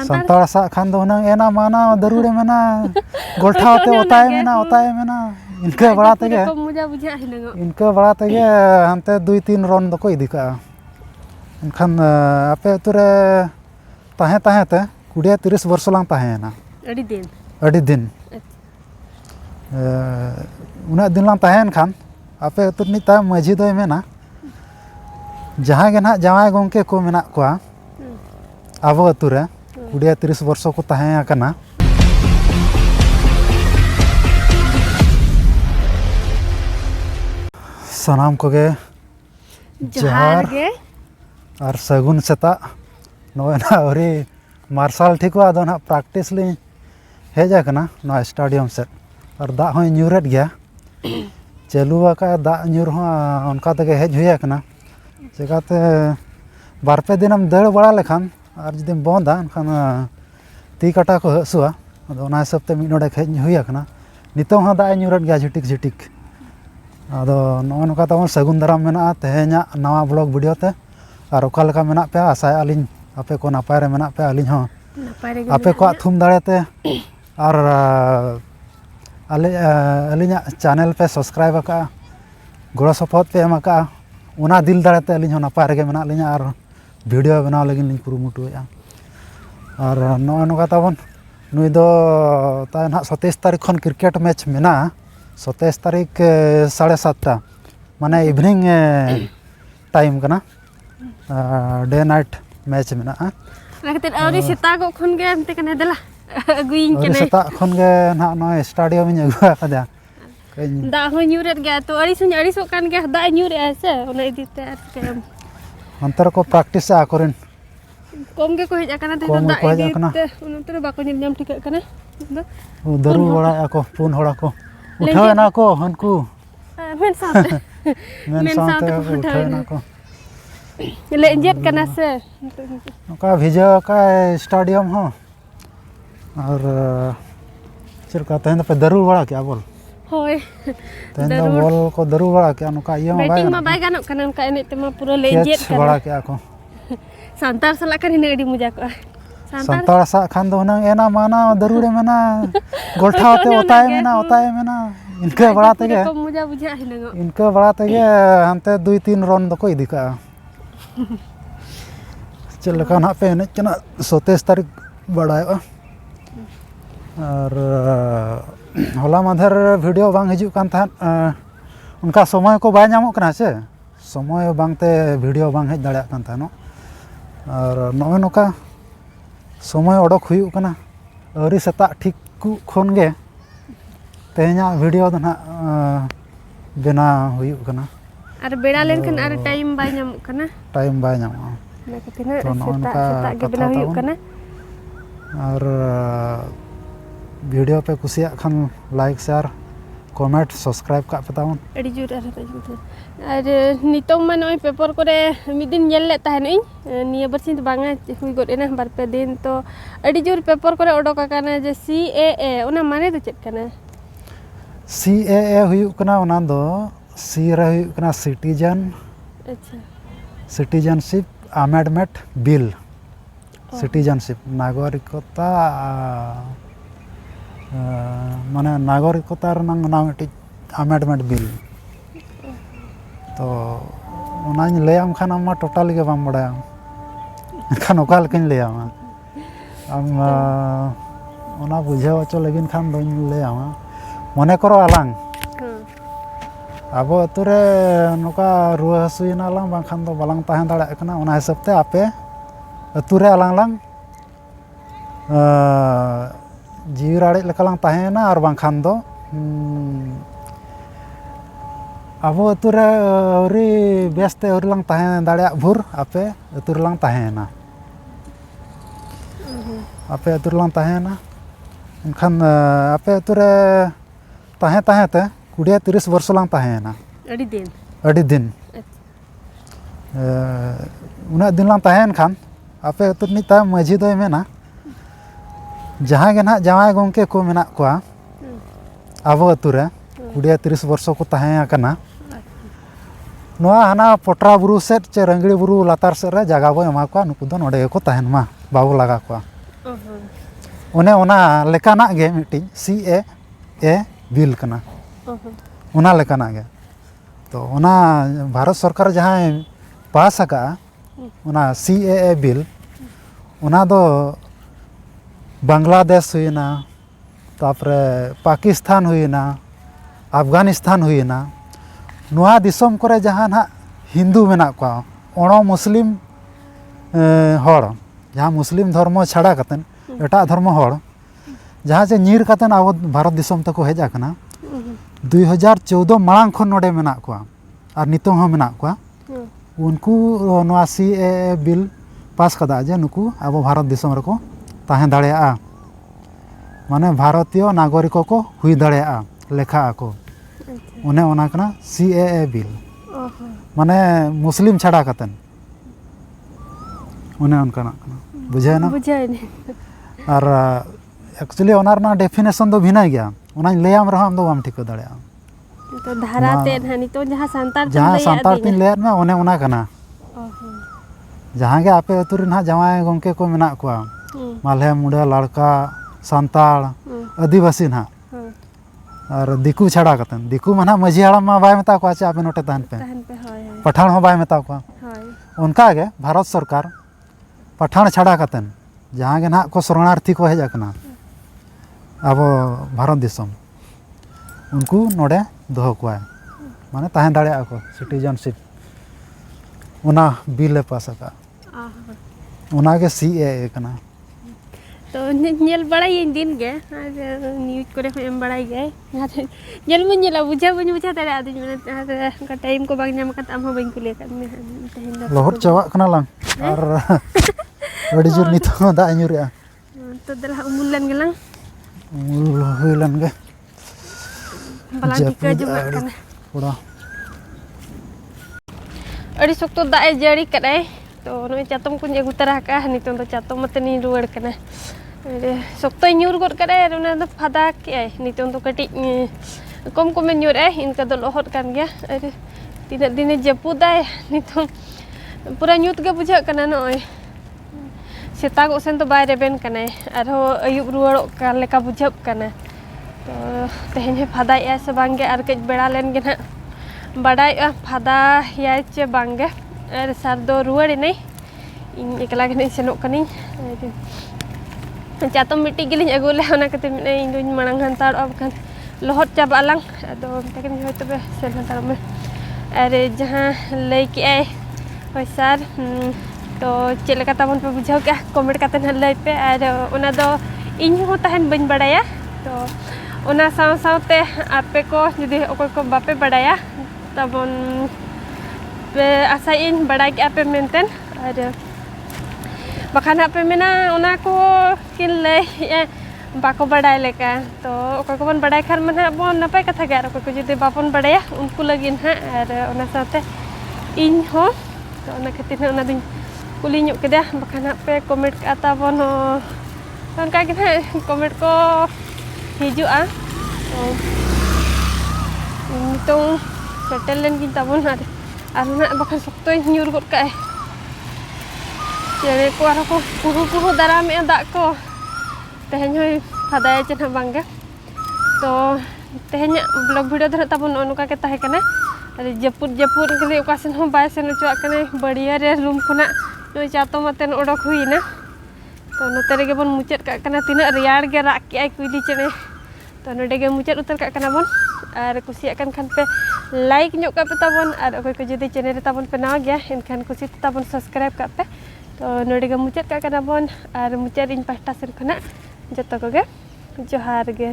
संताड़ सा खान दो हुनंग एना माना दरुड़े मेना गोल्ठाते ओताए मेना इनका बड़ा तेगे इनका बड़ा तेगे हमते 2-3 रन दको इदी का एनखान आपे अतुरे ताहे ते 20-30 वर्ष लांग ताहेना अड़ी दिन उना दिन लांग ताहेन खान आपे अतुर निता माझी दोय मेना जहां गे ना जावाय गोंके को मेना कोआ आबो अतुरे 20-30 वर्ष को ताहे आकना सनाम को गे जहार और सगुन सेता नोना औरी मार्शल ठीक हुआ ना प्रैक्टिस ली हेजा कना ना स्टेडियम से और दा हो न्यूरेट गया चालू का दा न्यूर हो उनका तक हेज हुआ कना चिकाते बारपे दिन हम दड़ बड़ा लेखान और जुदी बंदा एनखान ती काटा को हसुआ अदो हिसाब ते मिड नोडे हेज हुआ कना नितो हो दा न्यूरेट गया झिटिक अदो नो नका तमन सगुन दाराम मेना तेहेना नवा ब्लॉग वीडियो ते और ओका लेका मेना पे आशा आलिन आपे को नापाय रे मेना पे आलिन हो आपे को थुम दाड़ेते और अलिना चैनल पे सब्सक्राइब का गड़ो सपोर्ट पे एमका उना दिल दाड़ेते अलिन हो नापाय रे मेना लिना और वीडियो बनाव लगिन लिन कुरुमुटुया और नो नका तमन नुई दो ता ना 27 तारीख खन क्रिकेट मैच मेना 27 तारीख 7:30 माने इवनिंग टाइम कना डे नाइट मैच मेना औरी सेता को खन गे हमते कने देला अगुइन कने सेता खन गे ना नो स्टेडियम में अगुआ कदा दा हो न्यूरेट गया तो अड़ी सो कान गे दा न्यूरे ऐसे ओना इदीते आर के अंतर को प्रैक्टिस आ करेन कम गे को हेज आकना ते दा इदीते उनते बाको नियम ठीक कना दरु बड़ा को पुन होड़ा को उठाना को हनकू मेन साथे उठाना को लेंजेट कना से नका भिजा का स्टेडियम हो और चिरका तहन पे दरु बड़ा क्या बोल होय तहन बोल को दरु बड़ा क्या नका ये बैटिंग में बाय गानो कना का एने ते पूरा लेंजेट कना बड़ा क्या को संतार सला कनी ने अडी मुजा को संताड़ सा खान दो हुनंग एना माना दरुड़े मेना गोल्ठाते ओताए मेना इनका बड़ा तेगे मुजा बुझा हिलंगो इनका बड़ा तेगे हमते 2-3 रन दको इदी का चल लका ना पे एने चना 27 तारीख बड़ायो और होला माधर वीडियो बांग हिजु कान था उनका समय को बाय नामो कना से समय बांगते वीडियो बांग हेज दाड़या कान था नो और नय नोका समय ओडक हुयु कना औरी सेता ठीक खन गे तेहना वीडियो दो ना बेना हुयु कना और बेड़ा लेनखन और टाइम बाय नाम कना टाइम बाय नाम ना कतिना सेता गे बेना हुयु कना और वीडियो पे कुसिया खान लाइक शेयर कमेंट सब्सक्राइब का पतावन अड़ी जुर और नितों में नय पेपर करे मिद दिन नेल ले ताहेन निया बरसिन बांगा हुई गडना बार पे दिन तो अड़ी जुर पेपर करे ओडोक काना जे CAA ओना माने दो चेक कना CAA हुयु कना ओना दो सी रे हुयु कना सिटीजन अच्छा सिटीजनशिप अमेंडमेंट बिल सिटीजनशिप नागरिकता माने नागरिकता रनंग ना मिटी अमेंडमेंट बिल तो ओनाኝ लैम खान आम टोटल के बाम बड़ा खान ओका लेकिन लैम आम ओना बुझाव चो लगिन खान दोñ लैम मने करो आलांग आबो अतुरे नोका रुआ हसुयना आलांग बांखान दो बालांग ताहें दाड़ा कना ओना हिसाब ते आपे अतुरे आलांग लांग जीव राड़े लेकालांग ताहेना और बांखान दो आबो अतुरे औरी बेस्ते औरी लांग ताहें दाड़ा भुर आपे अतुरे लांग ताहेना आपे अतुरे लांग ताहेना एनखान आपे अतुरे ताहें ते 20-30 वर्ष लांग ताहेना अड़ी दिन उना दिन लांग ताहेन खान आपे अतुर निता माझी दोय मेना जहां गे ना जावाय गोंके को मेना कोआ आबो अतुरे 20-30 वर्ष को ताहें आकना नोआ हाना पोटरा बुरु सेट चे रंगड़ी बुरु लातार सेट रे जगह बो एमा को नुकु दो नोडे को ताहेन मा बाबू लगा को ᱚᱱᱮ ᱚᱱᱟ ᱞᱮᱠᱟᱱᱟᱜ ᱜᱮ ᱢᱤᱫᱴᱤᱡ CAA ᱵᱤᱞ ᱠᱟᱱᱟ ᱚᱱᱟ ᱞᱮᱠᱟᱱᱟᱜ ᱜᱮ ᱛᱚ ᱚᱱᱟ ᱵᱷᱟᱨᱚᱛ ᱥᱚᱨᱠᱟর ᱡᱟᱦᱟᱸᱭ ᱯᱟᱥ ᱟᱠᱟᱜᱼᱟ ᱚᱱᱟ CAA ᱵᱤᱞ ᱚᱱᱟ ᱫᱚ बांग्लादेश हुईना तापरे पाकिस्तान हुईना अफगानिस्तान हुईना नोआ दिसोम करे जहाँ ना हिंदू मेना को ओणो मुस्लिम हड़ जहाँ मुस्लिम धर्म छाड़ा कतन एटा धर्म हड़ जहाँ से नीर कतन अब भारत दिसोम तक हेज आकना 2014 मांग खन नोडे मेना को और नितों हो मेना को उनको नोआ CAA बिल पास कदा जे नुकु अब भारत दिसोम रको ताहें दाड़ेया माने भारतीय नागरिकों को हुई दाड़ेया लेखा को उन्हें ओना कना CAA बिल माने मुस्लिम छाड़ा कतन उन्हें उनका ना बुझे ना और एक्चुअली ओनार ना डेफिनेशन दो भिना गया ओना लेयाम रहा हम दो हम ठीक दाड़ेया तो धारा ते हनी तो जहां सांतार तीन लेयर में ओने ओना कना जहाँ के आपे अतुरी ना जवाय गंके को मेना को माले मुंडा लड़का सांताल आदिवासी ना और दिकू छाड़ा कतन दिकू मना मझी हाड़ा मा बाय मेता को आचे आपे नोटे तान पे पठान हो बाय मेता को उनका के भारत सरकार पठान छाड़ा कतन जहाँ के ना को शरणार्थी को हेज आकना अब भारत दिसम उनको नोडे दोह को माने ताहें दाड़ेया को सिटीजनशिप उना बिल पास का उना के CAA कना तो नेल बड़ाई दिन गे न्यूज करे एम बड़ाई गे नेल मन नेला बुझा तारे आदि माने का टाइम को बाग नाम कत हम बइन कुले कत में तहिन लहर चावा कना लांग और अड़ी जोर नितो दा न्यूरिया तो दला उमुलन गेलां उमुल होइलन गे बला टिका जुमा कना पूरा अड़ी सख्त दाए जड़ी कदाय तो नो चातम को अगू तरा का नितो तो चातम मते नी रुवाड़ कना सख्त न्यूर गड कदाय ओना द फादा के नितो तो कटी कम कम न्यूर इनका दो लहर कान गया अरे तीन दिन जपुदाय नितो पूरा न्यूत के बुझा कना नय सेता को सेन तो बाय रेबेन कना आरो अयुब रुवाड़ का लेका बुझब कना तो तेहेन फादा से बांगे आर कज बेड़ा लेन गे ना बड़ा फादा या चे बांगे और सार दो रुवाड़ी नहीं इन एकला के नहीं सेनोक कनी चातम मिट्टी गिलिन अगु ले ओना कते इन दुन मांग हंताड़ अब खान लहट चाबा लांग अदो तकन होय तबे सेन हंताड़ में अरे जहां लई के आय होय सार तो चेल का तबन पे बुझाव के कमेंट काते न लई पे और ओना दो इन हो तहन बन बड़ाया तो ओना साव सावते आपे को जदी ओको को बापे बड़ाया तबन पे आशा इन बड़ा के आपे मेंटेन और बखान आपे मेना ओना को किन ले बाको बड़ाय लेका तो ओको को बन बड़ाय खान मन बन नपाय कथा गे ओको को जदी बापन बड़ाया उनको लगिन हा और ओना साथे इन हो तो ओना खातिर ओना दिन कुली ᱧᱚᱜ केदा बखान आपे कमेंट का ताबन उनका के कमेंट को हिजुआ तो सेटल लेन गिन ताबन आर ना बखान सख्त न्यूर गड का चेरे को आरो को पुरु दारामे दा को तेहेन होय फादाय चेना बांगे तो तेहेन ब्लॉग वीडियो धर ताबन अनुका के ताहे कना अरे जपुर के ओकासन हो बाय सेन चुआ कने बढ़िया रे रूम खुना नो चातो मतेन ओडक हुईना तो नोते रे बन मुचेत का कना तिना रियाड़ गे राक के कुइली चेने तो नोडे गे मुचेत उतर का कना बन और कुसिया कन खान पे लाइक ᱧᱚᱜ का पे ताबन और अकोय को जदी चैनल रे ताबन पे नाव गया इनखान कुसी ताबन सब्सक्राइब का पे तो नोडे गे मुचेत का कना बन और मुचेत इन पास्टा सेन खना जतो को गे जोहार गे।